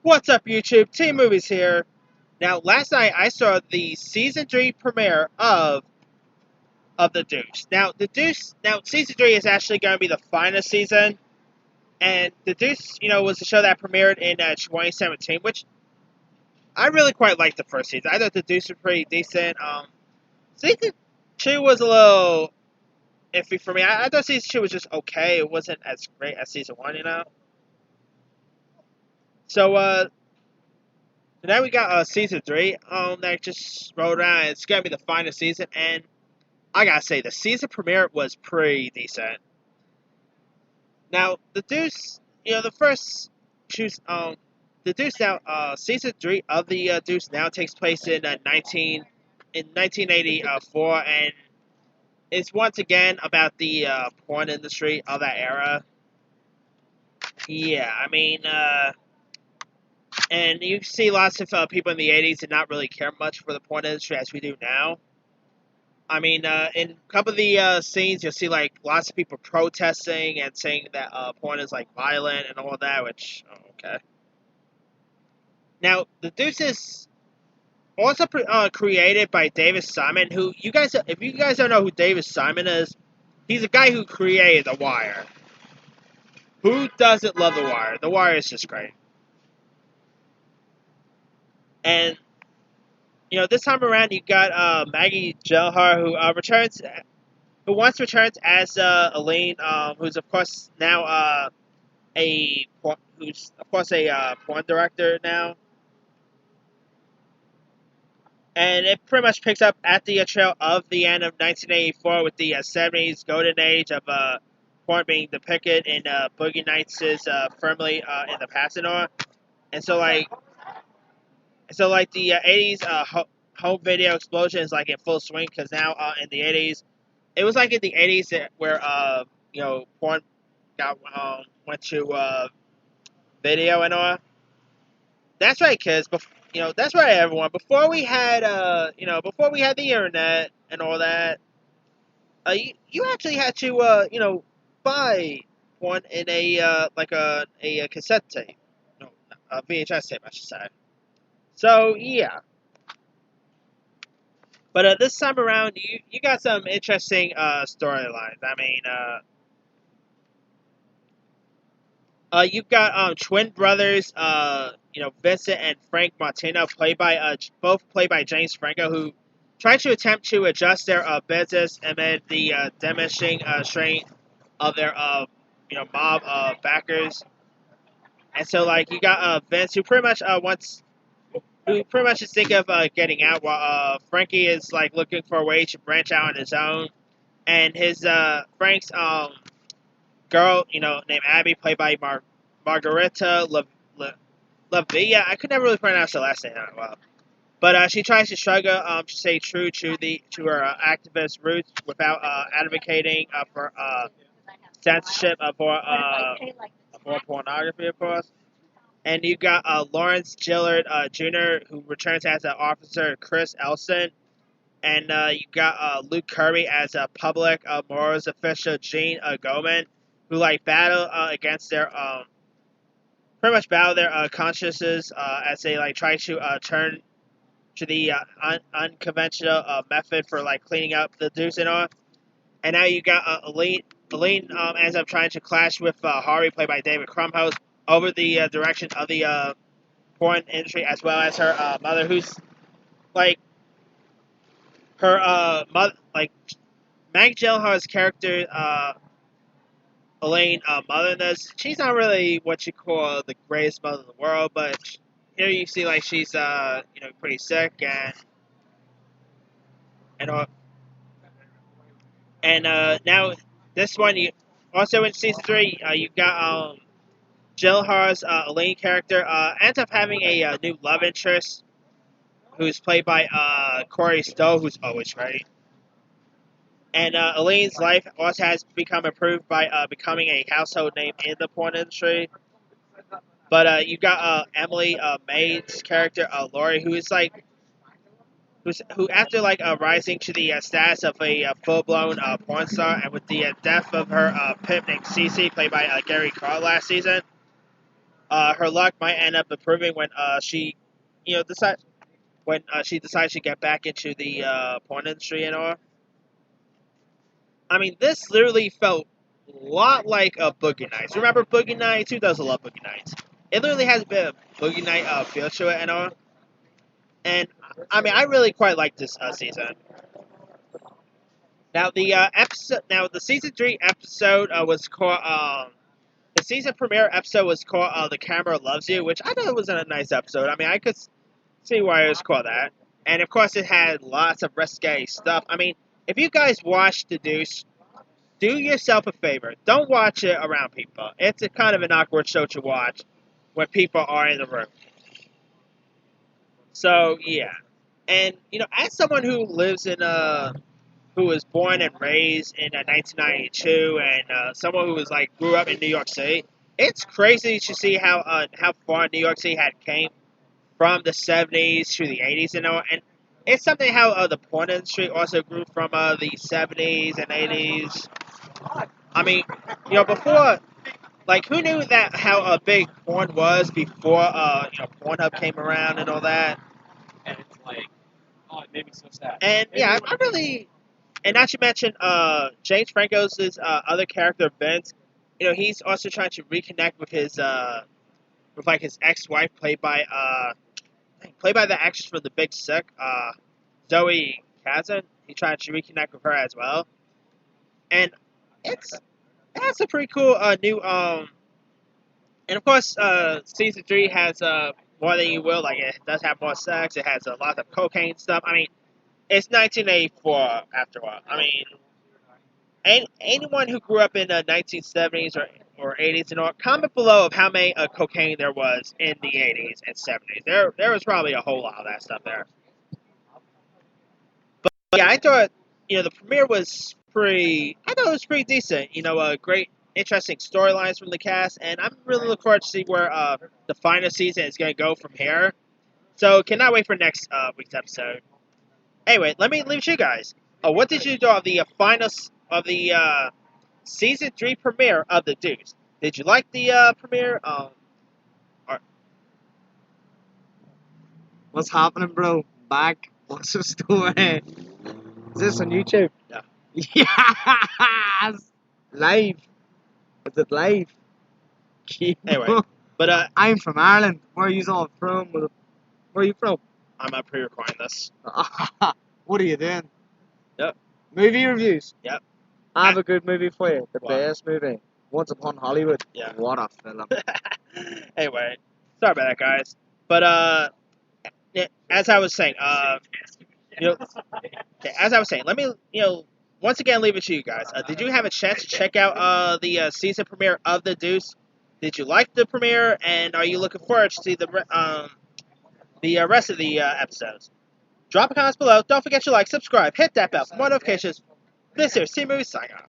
What's up, YouTube? Team Movies here. Now, last night I saw the season 3 premiere of the Deuce. Now season 3 is actually going to be the final season, and the Deuce, was a show that premiered in 2017, which I really quite liked the first season. I thought the Deuce was pretty decent. Season 2 was a little iffy for me. I thought season 2 was just okay. It wasn't as great as season 1. So, now we got season 3 that just rolled around. It's gonna be the final season, and I gotta say the season premiere was pretty decent. Now the Deuce, the first choose the Deuce now season 3 of the Deuce now takes place in 1984, and it's once again about the porn industry of that era. Yeah, I mean. And you see lots of people in the 80s did not really care much for the porn industry as we do now. I mean, in a couple of the scenes, you'll see, lots of people protesting and saying that porn is, violent and all that, which, okay. Now, The Deuce is also created by David Simon, who, if you guys don't know who David Simon is, he's the guy who created The Wire. Who doesn't love The Wire? The Wire is just great. And this time around, you got Maggie Gyllenhaal, who once returns as Elaine, who's of course now a porn director now, and it pretty much picks up at the trail of the end of 1984 with the 70s golden age of porn being depicted in Boogie Nights' firmly in the past and all, and so the 80s home video explosion is in full swing, because now in the 80s, it was in the 80s where porn went to video and all. That's right, kids. That's right, everyone. Before we had before we had the internet and all that, you actually had to buy porn in a a cassette tape, no, a VHS tape, I should say. So yeah. But this time around, you got some interesting storylines. I mean, you've got twin brothers, Vincent and Frank Martino, both played by James Franco, who try to attempt to adjust their business amid the diminishing strength of their mob backers. And so you got Vince, who pretty much is thinking of getting out, while Frankie is looking for a way to branch out on his own, and his Frank's girl, named Abby, played by Margarita Lavilla. I could never really pronounce her last name that well, but she tries to struggle to stay true to her activist roots without advocating for censorship of more pornography, of course. And you got Lawrence Gillard Jr., who returns as Officer Chris Elson. And you got Luke Kirby as a public morals official Gene Goman, who battle against their pretty much battle their consciences as they try to turn to the unconventional method for cleaning up the Deuce and all. And now you got Elaine ends up trying to clash with Harvey, played by David Krumholtz, over the direction of the porn industry, as well as her mother, who's her mother, Mag Gyllenhaal's character, Elaine, mother in this. She's not really what you call the greatest mother in the world, but here you see she's pretty sick and all. And now this one, also in season 3, you've got Gyllenhaal's Elaine character ends up having a new love interest, who's played by Corey Stowe, who's always great. And Elaine's life also has become improved by becoming a household name in the porn industry. But you got Emily May's character, Laurie, who is who after rising to the status of a full-blown porn star, and with the death of her pimp named Cece, played by Gary Carl last season, her luck might end up improving when she, decide when she decides to get back into the porn industry and all. I mean, this literally felt a lot like a Boogie Nights. Remember Boogie Nights? Who doesn't love Boogie Nights? It literally has a bit of Boogie Night feel to it and all. And I mean, I really quite like this season. Now the season 3 episode was called. The season premiere episode was called "The Camera Loves You," which I thought was a nice episode. I mean, I could see why it was called that. And of course, it had lots of risque stuff. I mean, if you guys watched The Deuce, do yourself a favor. Don't watch it around people. It's a kind of an awkward show to watch when people are in the room. So yeah, and as someone who lives in who was born and raised in 1992, and someone who was like grew up in New York City, it's crazy to see how far New York City had came from the 70s to the 80s and all. And it's something how the porn industry also grew from the 70s and 80s. I mean, before, like, who knew that how big porn was before Pornhub came around and all that. And it's like, oh, it made me so sad. And yeah, I really, and not to mention James Franco's other character Vince. He's also trying to reconnect with his his ex-wife played by the actress from The Big Sick, Zoe Kazan. He tried to reconnect with her as well, and that's a pretty cool new and of course season 3 has more than you will, like it does have more sex. It has a lot of cocaine stuff. I mean, it's 1984 after all. I mean, anyone who grew up in the 1970s or 80s and all, comment below of how many cocaine there was in the 80s and 70s. There was probably a whole lot of that stuff there. But yeah, I thought the premiere was pretty. I thought it was pretty decent. Great, interesting storylines from the cast, and I'm really looking forward to see where the final season is going to go from here. So cannot wait for next week's episode. Anyway, let me leave you guys. What did you do of the of the season 3 premiere of The Deuce? Did you like the premiere? What's happening, bro? Back. What's the story? Is this on YouTube? Yeah. Yes! Live. Is it live? Anyway, but I'm from Ireland. Where are you all from? Where are you from? I'm pre-recording this. What are you doing? Yep. Movie reviews? Yep. I have a good movie for you. The What? best movie. Once Upon Hollywood. Yeah. What a film. Anyway, sorry about that, guys. But as I was saying, as I was saying, let me once again leave it to you guys. Did you have a chance to check out the season premiere of The Deuce? Did you like the premiere, and are you looking forward to see the rest of the episodes? Drop a comment below. Don't forget to like, subscribe, hit that bell for more notifications. This is C-Movie signing off.